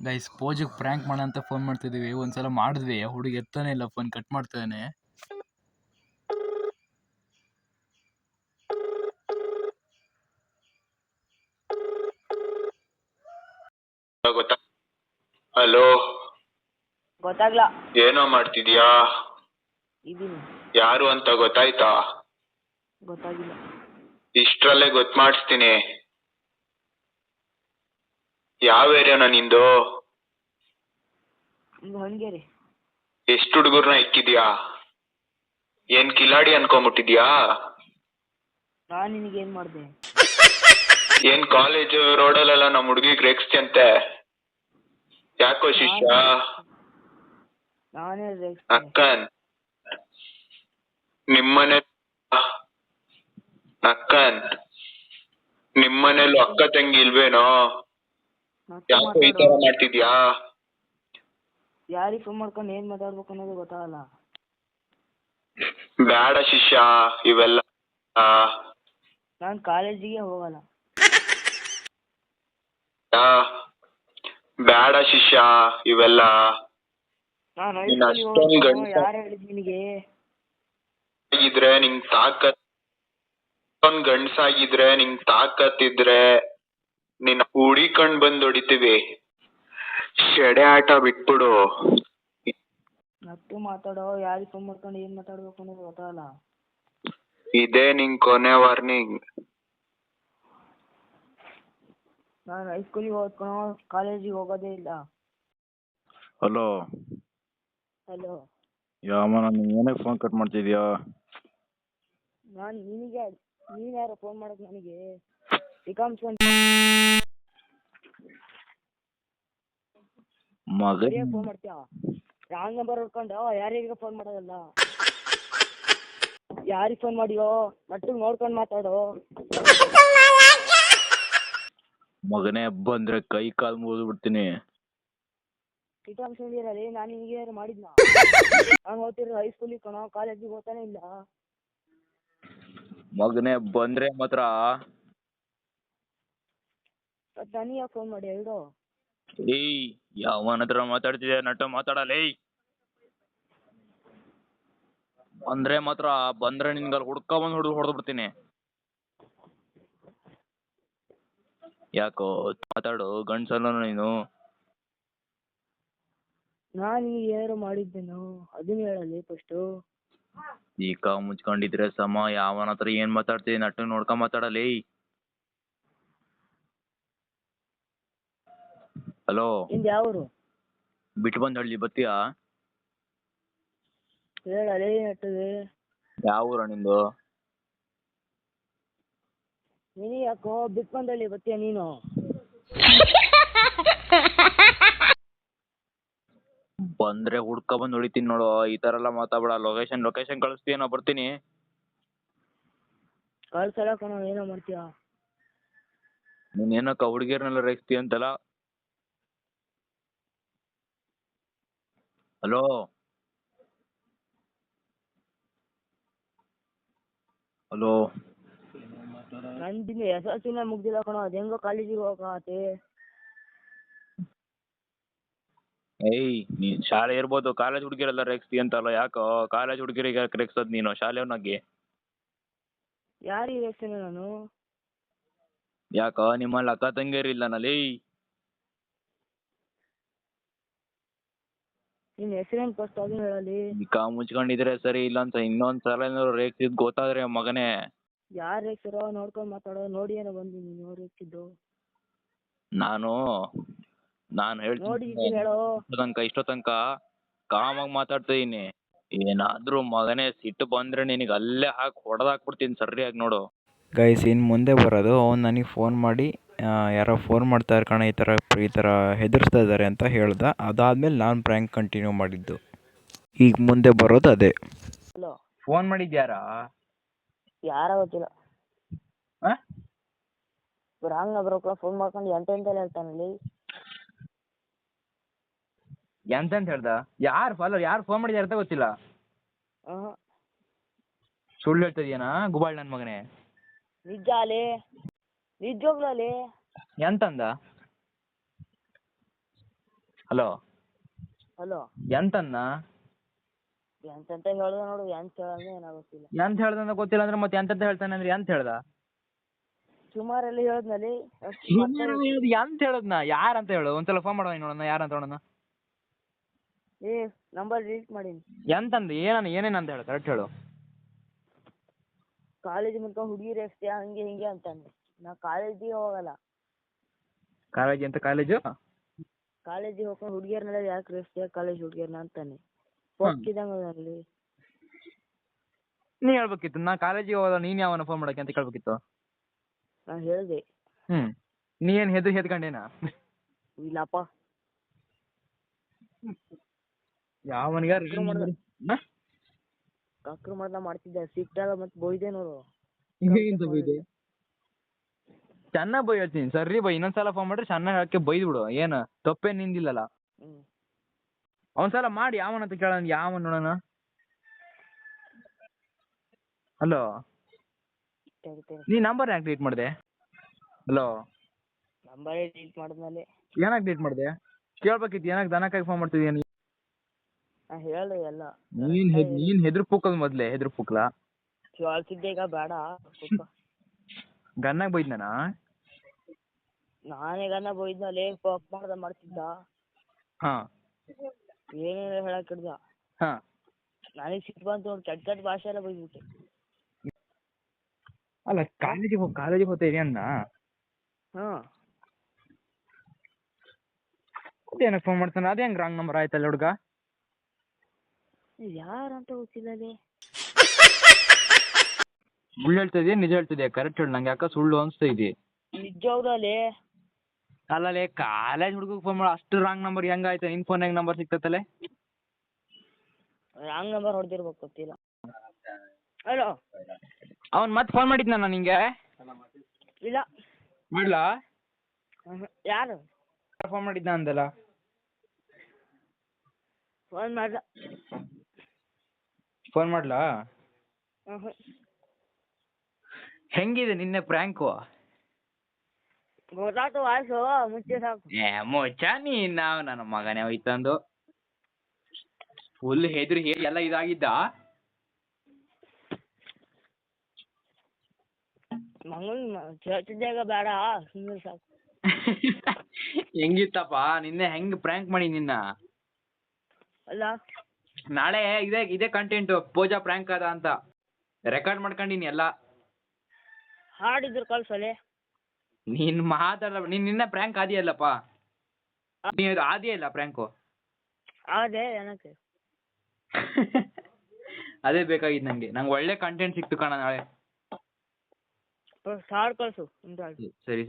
Guys ಪೋಜಿಗೆ prank ಮಾಡೋಣ ಅಂತ phone ಮಾಡ್ತಿದ್ದೀವಿ. ಒಂದ್ಸಲ ಮಾಡಿದ್ವಿ, ಹುಡುಗಿ ಎತ್ತಾನೆ ಇಲ್ಲ, ಫೋನ್ ಕಟ್ ಮಾಡ್ತಾನೆ. ಗೊತ್ತಾ? ಹಲೋ, ಗೊತ್ತಾಗ್ಲ. ಏನೋ ಮಾಡ್ತಿದ್ಯಾ? ಇದೀನಿ. ಯಾರು ಅಂತ ಗೊತ್ತಾಯ್ತಾ? ಗೊತ್ತಾಗಿಲ್ಲ. ಇಷ್ಟ್ರಲ್ಲೇ ಗೊತ್ತು ಮಾಡಿಸ್ತೀನಿ. ಯಾವ ಏರಿಯಾನ ನಿಂದು? ಹಣ್ಗೆರೆ. ಎಷ್ಟು ಹುಡುಗರ್ನ ಇಕ್ಕಿದ್ಯಾ? ಏನ್ ಕಿಲಾಡಿ ಅನ್ಕೊಂಬಿಟ್ಟಿದ್ಯಾ? ನಾನ್ ನಿನಗೇನ್ ಮಾಡ್ದೆ? ಏನ್ ಕಾಲೇಜ್ ರೋಡಲ್ಲೆಲ್ಲ ನಮ್ಮ ಹುಡುಗಿಗೆ ರೇಗಿಸ್ತಿಯಂತೆ, ಯಾಕೋ ಶಿಷ್ಯ? ನಾನೇ ಅಕ್ಕನ್ ನಿಮ್ಮನೆ ಅಕ್ಕನ್ ನಿಮ್ಮನೇಲೂ ಅಕ್ಕ ತಂಗಿ ಇಲ್ವೇನೋ? ಯಾಕೋ ಈ ತರ ಮಾಡ್ತಿದ್ಯಾ? ಯಾರಿಗೆ ಫೋನ್ ಮಾಡ್ಕೊಂಡು ಏನ್ ಮಾತಾಡ್ಬೇಕು ಅನ್ನೋದು ಗೊತ್ತಾಗಲ್ಲ. ಬೇಡ ಶಿಷ್ಯ ಇವೆಲ್ಲ. ನಾನ್ ಕಾಲೇಜಿಗೆ ಹೋಗಲ್ಲ. ಬೇಡ ಶಿಷ್ಯ ಇವೆಲ್ಲ. ನಾನು ಯಾರು ಹೇಳಿದ್ ನಿನಗೆ? ಆಗಿದ್ರೆ ನಿಂಗ್ ತಾಕತ್, ಗಂಡ್ಸಾಗಿದ್ರೆ ನಿಂಗ್ ತಾಕತ್ತಿದ್ರೆ ನಿನ್ನ ಹುಡಿಕೊಂಡ್ ಬಂದ್ ಹೊಡಿತೀವಿ. ಶೆಡೆ ಆಟ ಬಿಟ್ಬಿಡು. ಮತ್ತೆ ಮಾತಾಡೋ, ಯಾರಿಗೆ ಫೋನ್ ಮಾಡ್ಕೊಂಡು ಏನ್ ಮಾತಾಡ್ಬೇಕು ಅನ್ನೋದು ಗೊತ್ತಾಗಲ್ಲ. ಇದೇ ನಿಂಗ್ ಕೊನೆ ವಾರ್ನಿಂಗ್. ನಾನು ಹೈಸ್ಕೂಲಿಗೆ ಓದ್ಕೊಳೋ, ಕಾಲೇಜಿಗೆ ಹೋಗೋದೇ ಇಲ್ಲ. ಹಲೋ ಹಲೋ, ಯಾವನ ನೀನೇ ಫೋನ್ ಕಟ್ ಮಾಡ್ತಿದ್ಯಾ? ನಾನು ನಿನಗೆ, ನೀನ್ ಯಾರೋ ಫೋನ್ ಮಾಡೋದು ನನಗೆ? ಮಗ ಫೋನ್ ಮಾಡ್ತೀಯ? ರಾಂಗ್ ನಂಬರ್ ಹೊಡ್ಕೊಂಡು ಯಾರಿಗೆ ಫೋನ್ ಮಾಡೋದಲ್ಲ. ಯಾರಿಗೆ ಫೋನ್ ಮಾಡಿಯೋ ಮಟ್ಟು ನೋಡ್ಕೊಂಡು ಮಾತಾಡೋ. ಮಗನೇ ಬಂದ್ರೆ ಕೈ ಕಾಲು ಮುರಿದು ಬಿಡ್ತೀನಿ. ಇರಲಿ, ನಾನು ನಿನಗೆ ಯಾರು ಮಾಡಿದ್ನ? ನಾನು ಓದ್ತಿರೋ ಹೈಸ್ಕೂಲಿಗೆ ಕಣೋ, ಕಾಲೇಜಿಗೆ ಹೋಗ್ತಾನೆ ಇಲ್ಲ. ಮಗನೇ ಬಂದ್ರೆ ಮಾತ್ರ ನನಗೆ ಯಾಕೆ ಫೋನ್ ಮಾಡಿ ಹೇಳು? ಏಯ್ ಯಾವನ ಹತ್ರ ಮಾತಾಡ್ತಿದ್ಯಾ? ನಟ ಮಾತಾಡಲ್ಲ. ಬಂದ್ರೆ ಮಾತ್ರ, ಬಂದ್ರೆ ನಿನ್ಗಲ್ಲಿ ಹುಡ್ಕೊಂಬಂದು ಹೊಡೆದು ಬಿಡ್ತೀನಿ. ಯಾಕೋ ಮಾತಾಡು, ಗಂಡ್ಸಲ್ಲ ನೀನು. ನಾನು ನಿನಗೆ ಯಾರು ಮಾಡಿದ್ದೇನು ಅದನ್ನ ಹೇಳಲಿ ಫಸ್ಟು. ಈಗ ಮುಚ್ಕೊಂಡಿದ್ರೆ ಸಮ, ಯಾವನ ಹತ್ರ ಏನ್ ಮಾತಾಡ್ತೀನಿ ನಟ್ಟು ನೋಡ್ಕೊಂಡ್ ಮಾತಾಡಲ್ಲ. ಹಲೋ, ನಿಂದು ಯಾವರು? ಬಿಟ್ಟು ಬಂದು ಹಳ್ಳಿ ಬತ್ತೀಯಾ? ಹೇಳಲೇ ನಟ್ಟದೆ. ಯಾವ ಊರ ನಿಂದು? ನೀನು ಯಾಕೋ ಬಿಟ್ಟು ಬಂದಲ್ಲಿ ಬತ್ತೀಯ ನೀನು? ಬಂದ್ರೆ ಹುಡ್ಕ ಬಂದು ಹೊಡಿತೀನಿ ನೋಡು. ಈ ತರ ಎಲ್ಲ ಮಾತಾಡ್ಬೇಡ. ಲೊಕೇಶನ್ ಕಳಿಸ್ತೀಯ, ನಾ ಬರ್ತೀನಿ. ಕಳ್ಸಲ್ಲ ಕಣೋ, ಏನೋ ಮಾಡ್ತೀಯ? ನೀನ್ ಏನಕ್ಕ ಹುಡುಗಿಯರ್ನೆಲ್ಲ ರೇಗಿಸ್ತೀಯ ಅಂತಲ್ಲ. ಹಲೋ, ಹಲೋ, ನಂದಿನ SLC ಮುಗ್ದಿಲ್ಲ ಕಣೋ, ಅದು ಹೆಂಗೋ ಕಾಲೇಜಿಗೆ ಹೋಗತ್ತೆ. ಏಯ್ ನೀನ್ ಶಾಲೆ ಇರ್ಬೋದು, ಕಾಲೇಜ್ ಹುಡುಗಿರೆಲ್ಲ ರೇಗಿಸ್ತೀಯ ಅಂತಲ್ಲ. ಯಾಕೋ ಕಾಲೇಜ್ ಹುಡುಗಿರಿಗೆ ರೇಗಿಸೋದ್ ನೀನು ಶಾಲೆಯವನಾಗಿ? ಯಾರಿಗೆ ರೇಗಿಸ್ತೀನಿ ನಾನು? ಯಾಕೋ ನಿಮ್ಮಲ್ಲಿ ಅಕ್ಕ ತಂಗಿಯರು ಇಲ್ಲನಲ್ಲಿ? ನಿನ್ನ ಹೆಸರೇನು ಫಸ್ಟ್ ಅದನ್ನ ಹೇಳಲಿ. ಈಗ ಮುಚ್ಕೊಂಡಿದ್ರೆ ಸರಿ, ಇಲ್ಲ ಅಂತ ಇನ್ನೊಂದ್ಸಲ ಏನಾದ್ರು ರೇಗಿಸಿದ್ ಗೊತ್ತಾದ್ರೆ ಮಗನೇ. ಯಾರು ರೇಗಿಸಿರೋ ನೋಡ್ಕೊಂಡು ಮಾತಾಡೋ. ನೋಡಿ ಏನೋ ಬಂದಿ ನೀನು ರೇಗಿಸಿದ್ದು. ನಾನು ನೋಡಿದ್ದೀನಿ ಹೇಳೋ. ಇಷ್ಟೋ ತನಕ ಕಾಮಾಗಿ ಮಾತಾಡ್ತಾ ಇದೀನಿ. ಏನಾದ್ರೂ ಮಗನೇ ಸಿಟ್ಟು ಬಂದ್ರೆ ನಿನಗೆ ಅಲ್ಲೇ ಹಾಕಿ ಹೊಡೆದಾಕ್ಬಿಡ್ತೀನಿ ಸರಿಯಾಗಿ ನೋಡು. ಗೈಸ್ ಇನ್ನು ಮುಂದೆ ಬರೋದು, ಅವ್ನು ನನಗೆ ಫೋನ್ ಮಾಡಿ ಯಾರೋ ಫೋನ್ ಮಾಡ್ತಾರೆ ಕಣ, ಈ ಥರ ಹೆದರ್ಸ್ತಾ ಇದ್ದಾರೆ ಅಂತ ಹೇಳ್ದ. ಅದಾದಮೇಲೆ ನಾನು ಪ್ರ್ಯಾಂಕ್ ಕಂಟಿನ್ಯೂ ಮಾಡಿದ್ದು. ಈಗ ಮುಂದೆ ಬರೋದು ಅದೇ. ಹಲೋ, ಫೋನ್ ಮಾಡಿದ್ಯಾರಾ? ಯಾರ ಗೊತ್ತಿಲ್ಲ. ರಾಂಗ್ ನಂಬರ್ ಫೋನ್ ಮಾಡ್ಕೊಂಡು ಎಂತೆಲ್ಲ ಹೇಳ್ತಾನಲ್ಲಿ. ಎಂತ ಹೇಳ್ದ? ಯಾರು ಫೋನ್ ಮಾಡಿದ್ಯಾರ ಅಂತ ಗೊತ್ತಿಲ್ಲ. ಸುಳ್ಳು ಹೇಳ್ತಾ ಇದೀಯನಾ ಗುಬಾಳ್ ನನ್ನ ಮಗನೇ? ನಿಜ ಅಲೇ, ನಿಜವಾಗ್ಲೂ ಅಲೇ. ಎಂತಂದ? ಹಲೋ ಹಲೋ ಎಂತನ್ನ ಎಂತ ಹೇಳ್ದ ನೋಡು ಎಂತ ಹೇಳಂದ್ರೆ ಏನಾಗೋತ್ತಿಲ್ಲ. ಎಂತ ಹೇಳ್ದಂತ ಗೊತ್ತಿಲ್ಲ ಅಂದ್ರೆ ಮತ್ತೆ ಎಂತ ಹೇಳ್ತಾನೆ ಅಂದ್ರೆ ಎಂತ ಹೇಳ್ದ ಸುಮಾರಲ್ಲಿ ಹೇಳ್ದ್ನಲ್ಲಿ ಎಂತ ಹೇಳದ್ನ ಯಾರಂತ ಹೇಳು ಒಂದ್ಸಲ ಫೋನ್ ಮಾಡುವ ನೋಡೋಣ ಯಾರಂತ ನೋಡೋಣ. ಏ ನಂಬರ್ ಡಿಲೀಟ್ ಮಾಡೀನಿ. ಎಂತಂದು ಏನೇನಂತ ಹೇಳು ಕರೆಕ್ಟ್ ಹೇಳು. ಕಾಲೇಜ್ ಮುನ್ಕ ಹುಡುಗಿರು ಎಷ್ಟೇ ಹಂಗೆ ಹಿಂಗೆ ಅಂತಾನೆ. ನಾ ಕಾಲೇಜಿಗೆ ಹೋಗಲ್ಲ. ಕಾಲೇಜು ಕಾಲೇಜಿಗೆ ಹೋಗ್ಕೊಂಡು ಹುಡುಗಿಯರ್ನೆಲ್ಲ ಯಾಕೆ ರೇಸ್ತೀಯ ಕಾಲೇಜ್ ಹುಡುಗಿಯರ್ನ ಅಂತಾನೆ. ಪೊಕ್ಕಿದಂಗ ಅಲ್ಲಿ ನೀ ಹೇಳ್ಬೇಕಿತ್ತು ನಾ ಕಾಲೇಜಿಗೆ ಹೋದ ನೀನ್ ಯಾವನ ಫೋನ್ ಮಾಡಕ್ಕೆ ಅಂತ ಕೇಳ್ಬೇಕಿತ್ತು. ನಾ ಹೇಳ್ದೆ. ನೀ ಏನ್ ಹೆದ್ಕೊಂಡೇನ ಇಲ್ಲಪ್ಪ. ಯಾವನಿಗಾರ ಕಕ್ರು ಮಾಡ್ದ ಮಾಡ್ತಿದ್ದೆ ಸಿಕ್ಟಾಗ ಮತ್ತೆ ಬೈದೆ ನೋಡು. ಚೆನ್ನಾಗ್ ಬೈ ಹೇಳ್ತೀನಿ ಸರಿ ಬೈ ಇನ್ನೊಂದ್ಸಲ ಫೋನ್ ಮಾಡ್ರಿ ಚೆನ್ನಾಗಿ ಹಾಕಿ ಬೈದ್ ಬಿಡು ಏನು ತಪ್ಪೇನ್ ನಿಂದಿಲ್ಲಲ್ಲ. ಒಂದ್ಸಲ ಮಾಡಿ ಯಾವನಂತ ಕೇಳೋಣ ಯಾವನ್ ನೋಡೋಣ. ಹಲೋ ನೀ ನಂಬರ್ ಯಾಕೆ ಡಿಲೀಟ್ ಮಾಡಿದೆ. ಹಲೋ ನಂಬರೇ ಡಿಲೀಟ್ ಮಾಡಿದ್ಮೇಲೆ ಏನಾಗ ಡಿಲೀಟ್ ಮಾಡಿದೆ ಕೇಳ್ಬೇಕಿತ್ತು ಏನಾಗ ದನಕ್ಕಾಗಿ ಫೋನ್ ಮಾಡ್ತಿದ್ಯಾ ನೀ. ನಾ ಹೇಳ್ದೆ ಎಲ್ಲ. ನೀನ್ ಹೆದ್ರು ಪೂಕಲ್ ಮೊದ್ಲೇ ಹೆದ್ರು ಪೂಕ್ಲಾ ಕೇಳ್ತಿದ್ದೆ ಈಗ ಬೇಡ. ಗನ್ನಾಗ ಬೈದ್ನ ನಾನೀಗನ್ನ ಬೈದ್ನಲ್ಲಿ ಪಾಪ್ ಮಾಡ್ದ ಮಾಡ್ತಿದ್ದ. ಹಾ ಏನೇನು ಹೇಳಕ್ ಹಿಡ್ದ. ಹಾ ನನಗೆ ಸಿಟ್ಟು ಬಂತು ನೋಡಿ ಕೆಟ್ಟ ಭಾಷೆ ಎಲ್ಲ ಬೈದ್ಬಿಟ್ಟೆ. ಅಲ್ಲ ಕಾಲೇಜಿಗೆ ಹೋಗ್ತಾ ಇದೆಯಾ ಅನ್ನ ಹಾಂ ಅದೇನಕ್ಕೆ ಫೋನ್ ಮಾಡ್ತಾನೆ ಅದೇ ಹೆಂಗ್ ರಾಂಗ್ ನಂಬರ್ ಆಯ್ತಲ್ಲ ಹುಡುಗ. ಯಾರಂತ ಗೊತ್ತಿಲ್ಲ ಅಲ್ಲಿ. ಸುಳ್ಳು ಹೇಳ್ತಿದ್ಯಾ ನಿಜ ಹೇಳ್ತಿದ್ಯಾ ಕರೆಕ್ಟ್ ಹೇಳಿ ನಂಗೆ ಯಾಕೆ ಸುಳ್ಳು ಅನ್ಸ್ತಾ ಇದೆ. ನಿಜವಾಗ್ದಲ್ಲಿ ಅಲ್ಲೇ ಕಾಲೇಜ್ ಹುಡುಗಗೆ ಫೋನ್ ಮಾಡಿ ಅಷ್ಟು ರಾಂಗ್ ನಂಬರ್ ಹೆಂಗಾಯ್ತು ನಿನ್ ಫೋನ್ ಹೆಂಗ್ ನಂಬರ್ ಸಿಕ್ತತ್ತಲೆ. ರಾಂಗ್ ನಂಬರ್ ಹೊಡೆದಿರ್ಬೇಕು ಗೊತ್ತಿಲ್ಲ. ಹಲೋ ಅವ್ನು ಮತ್ತೆ ಫೋನ್ ಮಾಡಿದ್ನ ನಿಂಗೆ ಇಲ್ಲ ಮಾಡ್ಲಾ ಯಾರು ಫೋನ್ ಮಾಡಿದ್ನ ಅಂದಲ್ಲ. ಫೋನ್ ಮಾಡ್ದ. ಫೋನ್ ಮಾಡ್ಲಾ ಹೆಂಗಿದೆ ನಿನ್ನೆ ಪ್ರ್ಯಾಂಕು. ಗೊತ್ತಾಯ್ತು ವಾಯ್ಸು ಮುಚ್ಚೆ ಸಾಕು. ಮುಚ್ಚ ನೀನ್ ನನ್ನ ಮಗನೇ ಹೋಯ್ತಂದು ಫುಲ್ ಹೆದ್ರಿ ಎಲ್ಲ ಇದಾಗಿದ್ದ. ಮಗನ್ ಹೇಳ್ತಿದ್ದಾಗ ಬೇಡ ಸುಮ್ಮನೆ ಸಾಕು. ಹೆಂಗಿತ್ತಪ್ಪ ನಿನ್ನೆ ಹೆಂಗ್ ಪ್ರ್ಯಾಂಕ್ ಮಾಡಿ ನಿನ್ನ. ಅಲ್ಲ ನಾಳೆ ಇದೇ ಕಂಟೆಂಟ್ ಪೂಜಾ ಪ್ರ್ಯಾಂಕ್ ಅದ ಅಂತ ರೆಕಾರ್ಡ್ ಮಾಡ್ಕೊಂಡಿನಿ ಎಲ್ಲ. ಹಾಡಿದ್ರು ಕಳ್ಸಲೆ. ನೀನ್ ಮಾತಾಡ ನೀನ್ ನಿನ್ನೆ ಪ್ರ್ಯಾಂಕ್ ಆದಿಯಲ್ಲಪ್ಪ ನೀನು ಆದಿಯಲ್ಲ ಪ್ರ್ಯಾಂಕು. ಅದೇ ಏನಕ್ಕೆ ಅದೇ ಬೇಕಾಗಿತ್ತು ನಂಗೆ ಒಳ್ಳೆ ಕಂಟೆಂಟ್ ಸಿಕ್ತು ಕಣ ನಾಳೆ. ಹಾಡು ಕಳ್ಸು. ಸರಿ